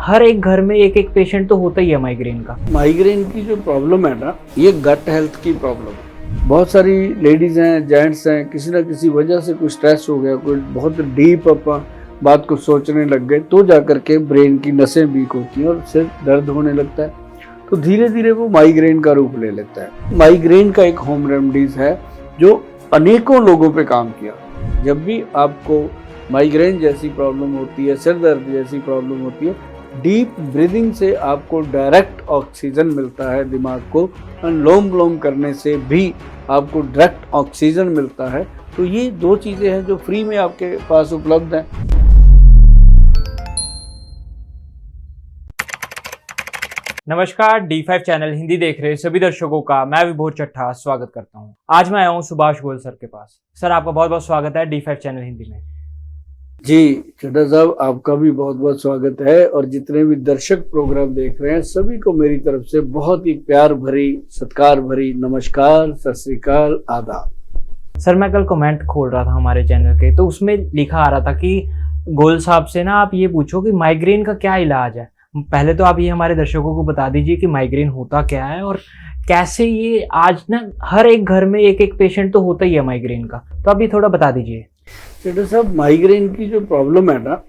हर एक घर में एक एक पेशेंट तो होता ही है माइग्रेन का। माइग्रेन की जो प्रॉब्लम है ना, ये गट हेल्थ की प्रॉब्लम है। बहुत सारी लेडीज हैं, जेंट्स हैं, किसी ना किसी वजह से कोई स्ट्रेस हो गया, कोई बहुत डीप बात को सोचने लग गए, तो जाकर के ब्रेन की नसें वीक होती हैं और सिर दर्द होने लगता है। तो धीरे धीरे वो माइग्रेन का रूप ले लेता है। माइग्रेन का एक होम रेमेडीज है जो अनेकों लोगों पे काम किया। जब भी आपको माइग्रेन जैसी प्रॉब्लम होती है, सिर दर्द जैसी प्रॉब्लम होती है, डीप ब्रीदिंग से आपको डायरेक्ट ऑक्सीजन मिलता है दिमाग को। अनुलोम विलोम करने से भी आपको डायरेक्ट ऑक्सीजन मिलता है। तो ये दो चीज़ें हैं जो फ्री में आपके पास उपलब्ध हैं। नमस्कार, D5 चैनल हिंदी देख रहे सभी दर्शकों का मैं विभोर चट्ठा स्वागत करता हूं। आज मैं आया हूं सुभाष गोयल सर के पास। सर, आपका बहुत बहुत स्वागत है D5 चैनल हिंदी में। जी चड्ढा साहब, आपका भी बहुत बहुत स्वागत है। और जितने भी दर्शक प्रोग्राम देख रहे हैं सभी को मेरी तरफ से बहुत ही प्यार भरी, सत्कार भरी नमस्कार, सत श्री अकाल, आदाब। सर, मैं कल कमेंट खोल रहा था हमारे चैनल के, तो उसमें लिखा आ रहा था कि गोयल साहब से ना आप ये पूछो कि माइग्रेन का क्या इलाज है। पहले तो आप ये हमारे दर्शकों को बता दीजिए कि माइग्रेन होता क्या है और कैसे ये आज ना हर एक घर में एक एक पेशेंट तो होता ही है माइग्रेन का। तो आप ये थोड़ा बता दीजिए। चड्ढा साहब, माइग्रेन की जो प्रॉब्लम है ना,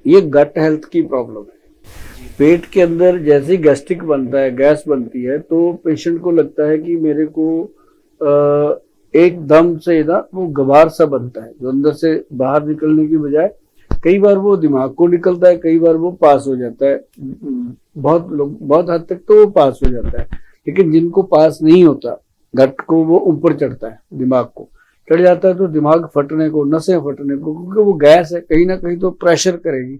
ये गट हेल्थ की प्रॉब्लम है। पेट के अंदर जैसे गैस्ट्रिक बनता है, गैस बनती है, तो पेशेंट को लगता है कि मेरे को एकदम से ना वो गबार सा बनता है जो अंदर से बाहर निकलने की बजाय कई बार वो दिमाग को निकलता है, कई बार वो पास हो जाता है। बहुत हद तक तो वो पास हो जाता है, लेकिन जिनको पास नहीं होता गट को, वो ऊपर चढ़ता है, दिमाग को चढ़ जाता है, तो दिमाग फटने को, नसें फटने को, क्योंकि वो गैस है कहीं ना कहीं तो प्रेशर करेगी।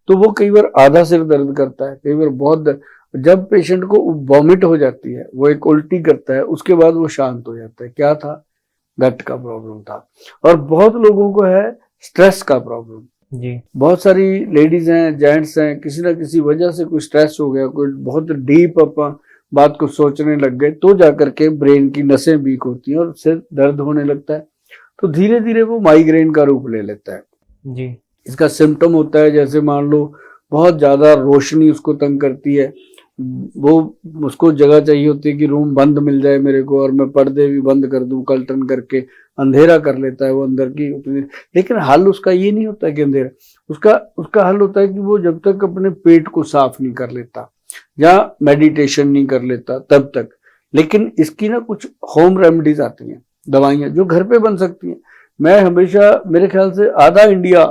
तो वो कई बार आधा सिर दर्द करता है, कई बार बहुत जब पेशेंट को वॉमिट हो जाती है, वो एक उल्टी करता है, उसके बाद वो शांत हो जाता है। क्या था? गट का प्रॉब्लम था। और बहुत लोगों को है स्ट्रेस का प्रॉब्लम। जी, बहुत सारी लेडीज हैं, जेंट्स हैं, किसी ना किसी वजह से कोई स्ट्रेस हो गया, कोई बहुत डीप बात को सोचने लग गए, तो जाकर के ब्रेन की नसें वीक होती हैं और सिर दर्द होने लगता है। तो धीरे धीरे वो माइग्रेन का रूप ले लेता है। जी, इसका सिम्टम होता है, जैसे मान लो बहुत ज्यादा रोशनी उसको तंग करती है, वो उसको जगह चाहिए होती है कि रूम बंद मिल जाए मेरे को, और मैं पर्दे भी बंद कर दूं, कर्टन करके अंधेरा कर लेता है वो अंदर की। लेकिन हल उसका ये नहीं होता कि अंधेरा, उसका हल होता है कि वो जब तक अपने पेट को साफ नहीं कर लेता या मेडिटेशन नहीं कर लेता तब तक। लेकिन इसकी ना कुछ होम रेमेडीज आती हैं, दवाइयां जो घर पे बन सकती हैं। मैं हमेशा, मेरे ख्याल से आधा इंडिया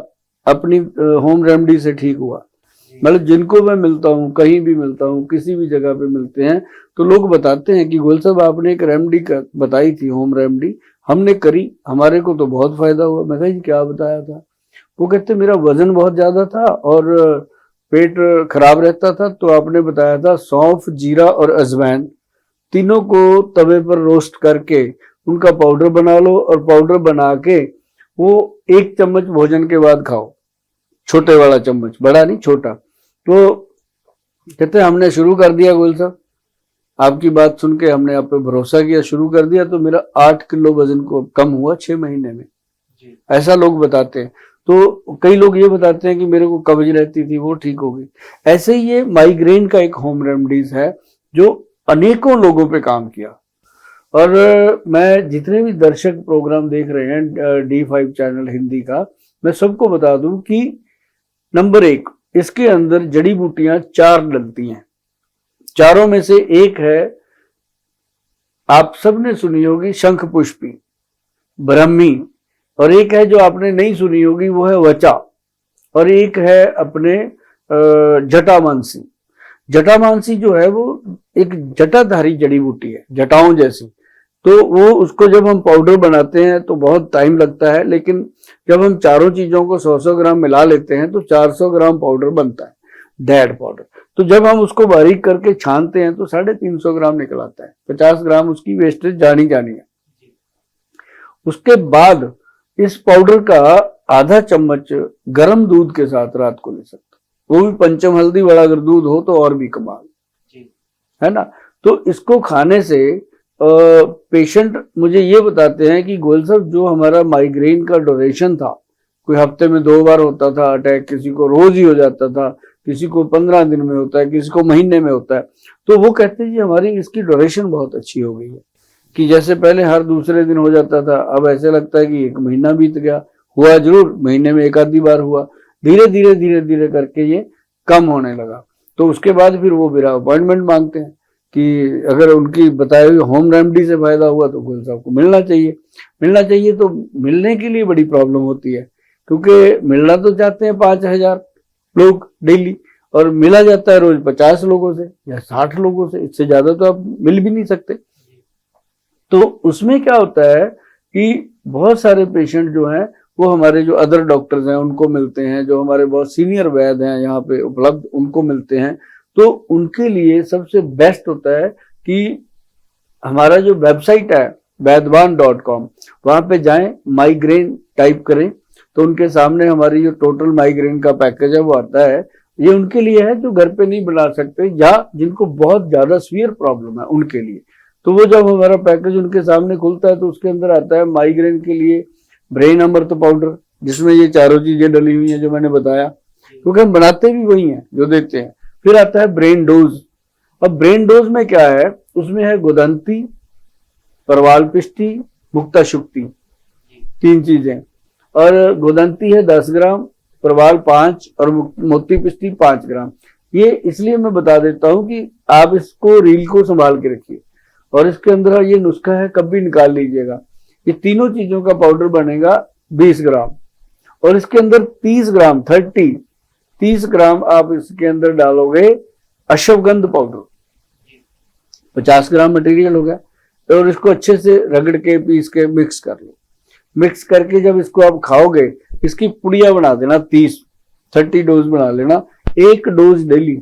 अपनी होम रेमेडी से ठीक हुआ। मतलब जिनको मैं मिलता हूँ, कहीं भी मिलता हूँ, किसी भी जगह पे मिलते हैं, तो लोग बताते हैं कि गोयल साहब आपने एक रेमेडी बताई थी, होम रेमेडी, हमने करी, हमारे को तो बहुत फायदा हुआ। मैं कहा जी क्या बताया था? वो कहते मेरा वजन बहुत ज्यादा था और पेट खराब रहता था, तो आपने बताया था सौंफ, जीरा और अजवाइन तीनों को तवे पर रोस्ट करके उनका पाउडर बना लो, और पाउडर बना के वो 1 चम्मच भोजन के बाद खाओ, छोटे वाला चम्मच, बड़ा नहीं, छोटा। तो कहते हमने शुरू कर दिया गोयल साहब, आपकी बात सुन के हमने आप पे भरोसा किया, शुरू कर दिया, तो मेरा 8 किलो वजन को कम हुआ 6 महीने में। ऐसा लोग बताते हैं। तो कई लोग ये बताते हैं कि मेरे को कब्ज रहती थी, वो ठीक हो गई। ऐसे ही ये माइग्रेन का एक होम रेमेडीज है जो अनेकों लोगों पे काम किया। और मैं जितने भी दर्शक प्रोग्राम देख रहे हैं D5 चैनल हिंदी का, मैं सबको बता दूं कि नंबर 1, इसके अंदर जड़ी बूटियां 4 डलती हैं। चारों में से एक है, आप सबने सुनी होगी, शंख पुष्पी, ब्रह्मी, और एक है जो आपने नहीं सुनी होगी, वो है वचा, और एक है अपने जटामानसी। जटामानसी जो है वो एक जटाधारी जड़ी बूटी है, जटाओं जैसी। तो वो उसको जब हम पाउडर बनाते हैं तो बहुत टाइम लगता है, लेकिन जब हम चारों चीजों को 100-100 ग्राम मिला लेते हैं तो 400 ग्राम पाउडर बनता है, डेड पाउडर। तो जब हम उसको बारीक करके छानते हैं तो 350 ग्राम निकल आता है। 50 ग्राम उसकी वेस्टेज जानी है। उसके बाद इस पाउडर का आधा चम्मच गर्म दूध के साथ रात को ले सकते, वो भी पंचम हल्दी वाला अगर दूध हो तो और भी कमाल है ना। तो इसको खाने से पेशेंट मुझे ये बताते हैं कि गोयल साहब जो हमारा माइग्रेन का ड्यूरेशन था, कोई हफ्ते में 2 बार होता था अटैक, किसी को रोज ही हो जाता था, किसी को 15 दिन में होता है, किसी को महीने में होता है। तो वो कहते हैं जी हमारी इसकी ड्यूरेशन बहुत अच्छी हो गई है, कि जैसे पहले हर दूसरे दिन हो जाता था, अब ऐसे लगता है कि 1 महीना बीत गया। हुआ जरूर, महीने में 1 आधी बार हुआ, धीरे धीरे धीरे धीरे करके ये कम होने लगा। तो उसके बाद फिर वो मेरा अपॉइंटमेंट मांगते हैं कि अगर उनकी बताए हुए होम रेमेडी से फायदा हुआ तो गोयल साहब को मिलना चाहिए। तो मिलने के लिए बड़ी प्रॉब्लम होती है, क्योंकि मिलना तो चाहते हैं 5,000 लोग डेली, और मिला जाता है रोज 50 लोगों से या 60 लोगों से, इससे ज्यादा तो आप मिल भी नहीं सकते। तो उसमें क्या होता है कि बहुत सारे पेशेंट जो हैं वो हमारे जो अदर डॉक्टर्स हैं उनको मिलते हैं, जो हमारे बहुत सीनियर वैद्य हैं यहाँ पे उपलब्ध उनको मिलते हैं। तो उनके लिए सबसे बेस्ट होता है कि हमारा जो वेबसाइट है वैद्यवान.com, वहां पे जाएं, माइग्रेन टाइप करें तो उनके सामने हमारी जो टोटल माइग्रेन का पैकेज है वो आता है। ये उनके लिए है जो घर पे नहीं बना सकते या जिनको बहुत ज्यादा सीवियर प्रॉब्लम है उनके लिए। तो वो जब हमारा पैकेज उनके सामने खुलता है तो उसके अंदर आता है माइग्रेन के लिए ब्रेन अमृत पाउडर, जिसमें ये चारों चीजें डली हुई हैं जो मैंने बताया, क्योंकि हम बनाते भी वही हैं जो देते हैं। फिर आता है ब्रेन डोज। अब ब्रेन डोज में क्या है, उसमें है गुदंती, परवाल पिष्टी, मुक्ता शुक्ति, 3 चीजें। और गुदंती है 10 ग्राम, प्रवाल 5 और मोती पिष्टी 5 ग्राम। ये इसलिए मैं बता देता हूं कि आप इसको रील को संभाल के रखिए, और इसके अंदर ये नुस्खा है कभी निकाल लीजिएगा। ये तीनों चीजों का पाउडर बनेगा 20 ग्राम, और इसके अंदर 30 ग्राम 30 ग्राम आप इसके अंदर डालोगे अश्वगंध पाउडर, 50 ग्राम मटेरियल हो गया। और इसको अच्छे से रगड़ के पीस के मिक्स कर लो। मिक्स करके जब इसको आप खाओगे, इसकी पुड़िया बना देना 30 डोज बना लेना। 1 डोज डेली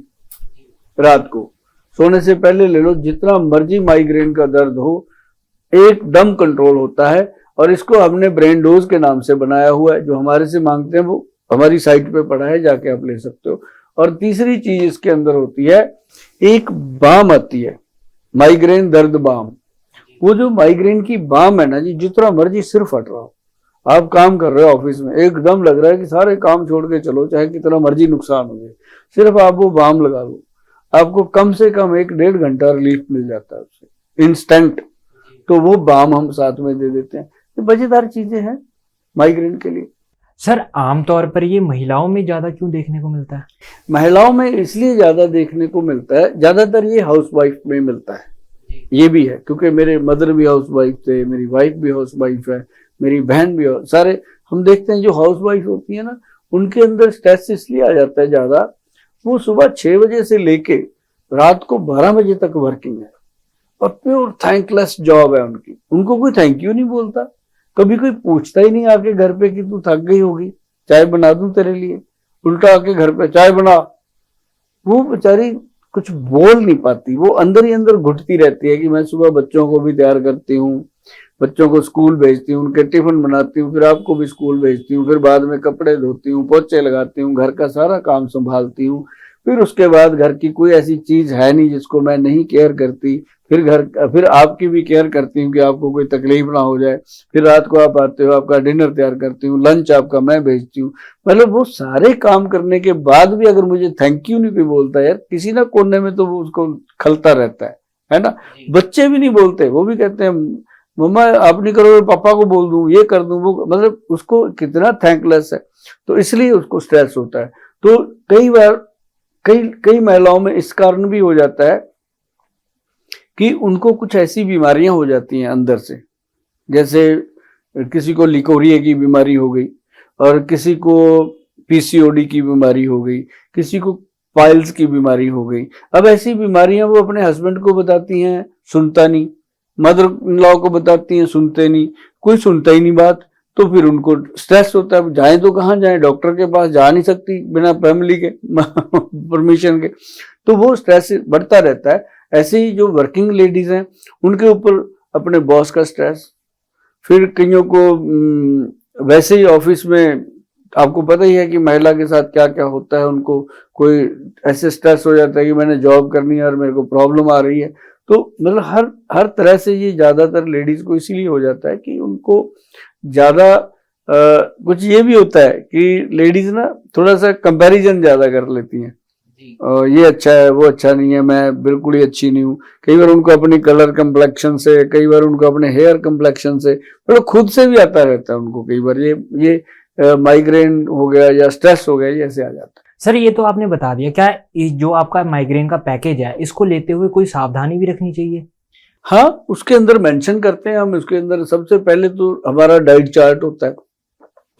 रात को सोने से पहले ले लो। जितना मर्जी माइग्रेन का दर्द हो एकदम कंट्रोल होता है। और इसको हमने ब्रेन डोज के नाम से बनाया हुआ है, जो हमारे से मांगते हैं वो हमारी साइट पे पड़ा है, जाके आप ले सकते हो। और तीसरी चीज इसके अंदर होती है, एक बाम आती है, माइग्रेन दर्द बाम। वो जो माइग्रेन की बाम है ना जी, जितना मर्जी सिर फट रहा हो, आप काम कर रहे हो ऑफिस में, एकदम लग रहा है कि सारे काम छोड़ के चलो, चाहे कितना मर्जी नुकसान हो जाए, सिर्फ आप वो बाम लगा लो, आपको कम से कम 1-1.5 घंटा रिलीफ मिल जाता है उससे, इंस्टेंट। तो वो बाम हम साथ में दे देते हैं। तो मजेदार चीजें हैं माइग्रेन के लिए। सर आमतौर पर ये महिलाओं में ज्यादा क्यों देखने को मिलता है? महिलाओं में इसलिए ज्यादा देखने को मिलता है, ज्यादातर ये हाउस वाइफ में मिलता है। ये भी है क्योंकि मेरे मदर भी हाउस वाइफ थे, मेरी वाइफ भी हाउस वाइफ है, मेरी बहन भी, सारे हम देखते हैं जो हाउस वाइफ होती है ना, उनके अंदर स्ट्रेस इसलिए आ जाता है ज्यादा, वो सुबह 6 बजे से लेके रात को 12 बजे तक वर्किंग है, और प्योर थैंकलेस जॉब है उनकी। उनको कोई थैंक यू नहीं बोलता, कभी कोई पूछता ही नहीं आके घर पे कि तू थक गई होगी, चाय बना दूं तेरे लिए, उल्टा आके घर पे चाय बना। वो बेचारी कुछ बोल नहीं पाती, वो अंदर ही अंदर घुटती रहती है कि मैं सुबह बच्चों को भी तैयार करती हूँ, बच्चों को स्कूल भेजती हूँ, उनके टिफिन बनाती हूँ, फिर आपको भी स्कूल भेजती हूँ, फिर बाद में कपड़े धोती हूँ, पोछे लगाती हूँ, घर का सारा काम संभालती हूँ, फिर उसके बाद घर की कोई ऐसी चीज है नहीं जिसको मैं नहीं केयर करती, फिर आपकी भी केयर करती हूँ कि आपको कोई तकलीफ ना हो जाए, फिर रात को आप आते हो, आपका डिनर तैयार करती हूँ, लंच आपका मैं भेजती हूँ। मतलब वो सारे काम करने के बाद भी अगर मुझे थैंक यू नहीं कोई बोलता, यार किसी ना कोने में तो वो उसको खलता रहता है ना। बच्चे भी नहीं बोलते, वो भी कहते हैं मम्मा आप नहीं करोगे, पापा को बोल दूं, ये कर दूं, वो मतलब उसको कितना थैंकलेस है, तो इसलिए उसको स्ट्रेस होता है। तो कई बार कई महिलाओं में इस कारण भी हो जाता है कि उनको कुछ ऐसी बीमारियां हो जाती हैं अंदर से, जैसे किसी को लिकोरिया की बीमारी हो गई, और किसी को पीसीओडी की बीमारी हो गई, किसी को पाइल्स की बीमारी हो गई। अब ऐसी बीमारियां वो अपने हस्बैंड को बताती हैं, सुनता नहीं, मदर इन लॉ को बताती हैं, सुनते नहीं, कोई सुनता ही नहीं बात। तो फिर उनको स्ट्रेस होता है, जाए तो कहाँ जाए, डॉक्टर के पास जा नहीं सकती बिना फैमिली के परमिशन के, तो वो स्ट्रेस बढ़ता रहता है। ऐसे ही जो वर्किंग लेडीज हैं उनके ऊपर अपने बॉस का स्ट्रेस, फिर कईयों को वैसे ही ऑफिस में आपको पता ही है कि महिला के साथ क्या क्या होता है, उनको कोई ऐसे स्ट्रेस हो जाता है कि मैंने जॉब करनी है और मेरे को प्रॉब्लम आ रही है। तो मतलब हर तरह से ये ज्यादातर लेडीज को इसीलिए हो जाता है कि उनको ज्यादा कुछ ये भी होता है कि लेडीज ना थोड़ा सा कंपैरिजन ज्यादा कर लेती हैं ये अच्छा है, वो अच्छा नहीं है, मैं बिल्कुल ही अच्छी नहीं हूँ। कई बार उनको अपनी कलर कम्प्लेक्शन से, कई बार उनको अपने हेयर कम्प्लेक्शन से, मतलब खुद से भी आता रहता है उनको। कई बार ये माइग्रेन हो गया या स्ट्रेस हो गया, ये ऐसे आ जाता है। सर ये तो आपने बता दिया, क्या जो आपका माइग्रेन का पैकेज है इसको लेते हुए कोई सावधानी भी रखनी चाहिए? हाँ, उसके अंदर मेंशन करते हैं हम। उसके अंदर सबसे पहले तो हमारा डाइट चार्ट होता है।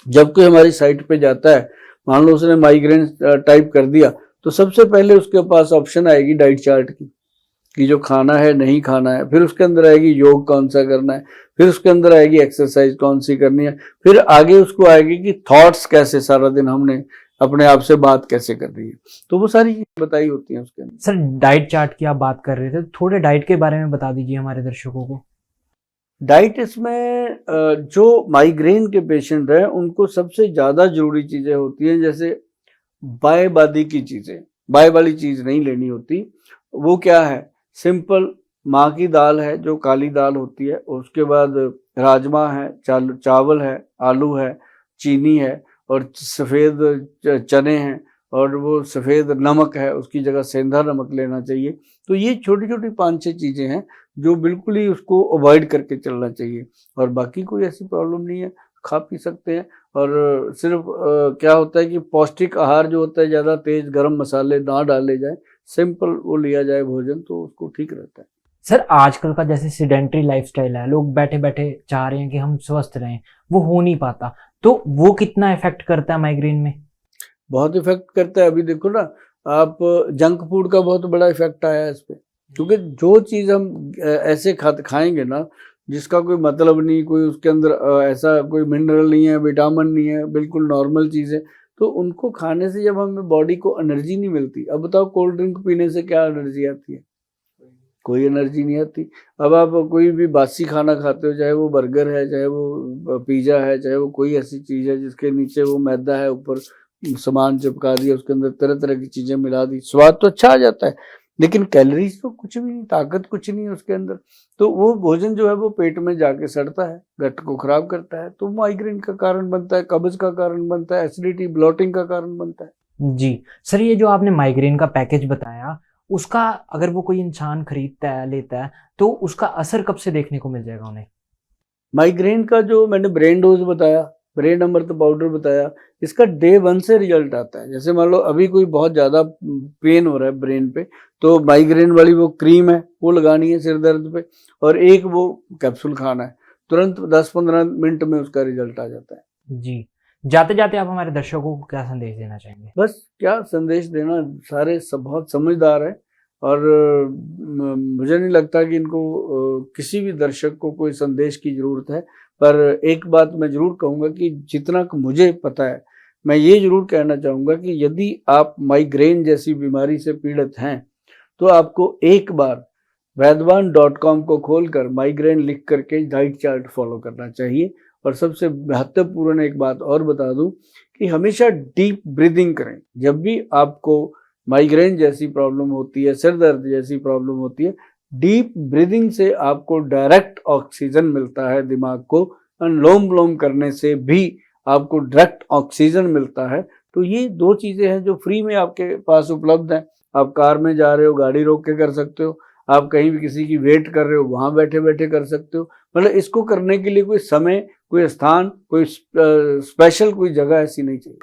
जब कोई हमारी साइट पे जाता है, मान लो उसने माइग्रेन टाइप कर दिया, तो सबसे पहले उसके पास ऑप्शन आएगी डाइट चार्ट की, कि जो खाना है नहीं खाना है। फिर उसके अंदर आएगी योग कौन सा करना है, फिर उसके अंदर आएगी एक्सरसाइज कौन सी करनी है, फिर आगे उसको आएगी कि थॉट्स कैसे, सारा दिन हमने अपने आप से बात कैसे कर रही है। तो वो सारी चीजें बताई होती हैं उसके अंदर। सर डाइट चार्ट की आप बात कर रहे थे, थोड़े डाइट के बारे में बता दीजिए हमारे दर्शकों को। डाइट इसमें जो माइग्रेन के पेशेंट हैं उनको सबसे ज़्यादा जरूरी चीज़ें होती हैं, जैसे बाएबादी की चीज़ें, बाय वाली चीज़ नहीं लेनी होती। वो क्या है, सिंपल माँ की दाल है जो काली दाल होती है, उसके बाद राजमा है, चावल है, आलू है, चीनी है और सफ़ेद चने हैं, और वो सफ़ेद नमक है, उसकी जगह सेंधा नमक लेना चाहिए। तो ये छोटी छोटी 5-6 चीज़ें हैं जो बिल्कुल ही उसको अवॉइड करके चलना चाहिए, और बाकी कोई ऐसी प्रॉब्लम नहीं है, खा पी सकते हैं। और सिर्फ क्या होता है कि पौष्टिक आहार जो होता है, ज़्यादा तेज गरम मसाले ना डाले जाए, सिंपल वो लिया जाए भोजन, तो उसको ठीक रहता है। सर आजकल का जैसे सीडेंट्री लाइफस्टाइल है, लोग बैठे बैठे चाह रहे हैं कि हम स्वस्थ रहें, वो हो नहीं पाता, तो वो कितना इफेक्ट करता है माइग्रेन में? बहुत इफेक्ट करता है। अभी देखो ना आप, जंक फूड का बहुत बड़ा इफेक्ट आया है इस पे, क्योंकि जो चीज़ हम ऐसे खाएंगे ना, जिसका कोई मतलब नहीं, कोई उसके अंदर ऐसा कोई मिनरल नहीं है, विटामिन नहीं है, बिल्कुल नॉर्मल चीज़ है, तो उनको खाने से जब हमें बॉडी को एनर्जी नहीं मिलती। अब बताओ कोल्ड ड्रिंक पीने से क्या एनर्जी आती है? कोई एनर्जी नहीं आती। अब आप कोई भी बासी खाना खाते हो, चाहे वो बर्गर है, चाहे वो पिज़्ज़ा है, चाहे वो कोई ऐसी चीज़ है जिसके नीचे वो मैदा है, ऊपर सामान चिपका दिया, उसके अंदर तरह तरह की चीज़ें मिला दी, स्वाद तो अच्छा आ जाता है, लेकिन कैलोरीज तो कुछ भी नहीं, ताकत कुछ नहीं है उसके अंदर। तो वो भोजन जो है वो पेट में जाके सड़ता है, गट को खराब करता है, तो माइग्रेन का कारण बनता है, कब्ज का कारण बनता है, एसिडिटी ब्लॉटिंग का कारण बनता है। जी सर, ये जो आपने माइग्रेन का पैकेज बताया, उसका अगर वो कोई इंसान खरीदता है, लेता है, तो उसका असर कब से देखने को मिल जाएगा उन्हें? माइग्रेन का जो मैंने ब्रेन डोज बताया, ब्रेन अमृत पाउडर बताया, इसका डे 1 से रिजल्ट आता है। जैसे मान लो अभी कोई बहुत ज़्यादा पेन हो रहा है ब्रेन पे, तो माइग्रेन वाली वो क्रीम है वो लगानी है सिर दर्द पे, और एक वो कैप्सूल खाना है, तुरंत 10-15 मिनट में उसका रिजल्ट आ जाता है। जी, जाते जाते आप हमारे दर्शकों को क्या संदेश देना चाहेंगे? बस क्या संदेश देना, सारे सब बहुत समझदार हैं, और मुझे नहीं लगता कि इनको किसी भी दर्शक को कोई संदेश की ज़रूरत है। पर एक बात मैं ज़रूर कहूँगा कि जितना कि मुझे पता है, मैं ये ज़रूर कहना चाहूँगा कि यदि आप माइग्रेन जैसी बीमारी से पीड़ित हैं, तो आपको एक बार वैद्यवान.com को खोलकर माइग्रेन लिख करके डाइट चार्ट फॉलो करना चाहिए। और सबसे महत्वपूर्ण एक बात और बता दूं कि हमेशा डीप ब्रीदिंग करें। जब भी आपको माइग्रेन जैसी प्रॉब्लम होती है, सिर दर्द जैसी प्रॉब्लम होती है, डीप ब्रीदिंग से आपको डायरेक्ट ऑक्सीजन मिलता है दिमाग को, अनुलोम विलोम करने से भी आपको डायरेक्ट ऑक्सीजन मिलता है। तो ये 2 चीज़ें हैं जो फ्री में आपके पास उपलब्ध हैं। आप कार में जा रहे हो, गाड़ी रोक के कर सकते हो, आप कहीं भी किसी की वेट कर रहे हो, वहाँ बैठे बैठे कर सकते हो। मतलब इसको करने के लिए कोई समय, कोई स्थान, कोई स्पेशल कोई जगह ऐसी नहीं चाहिए।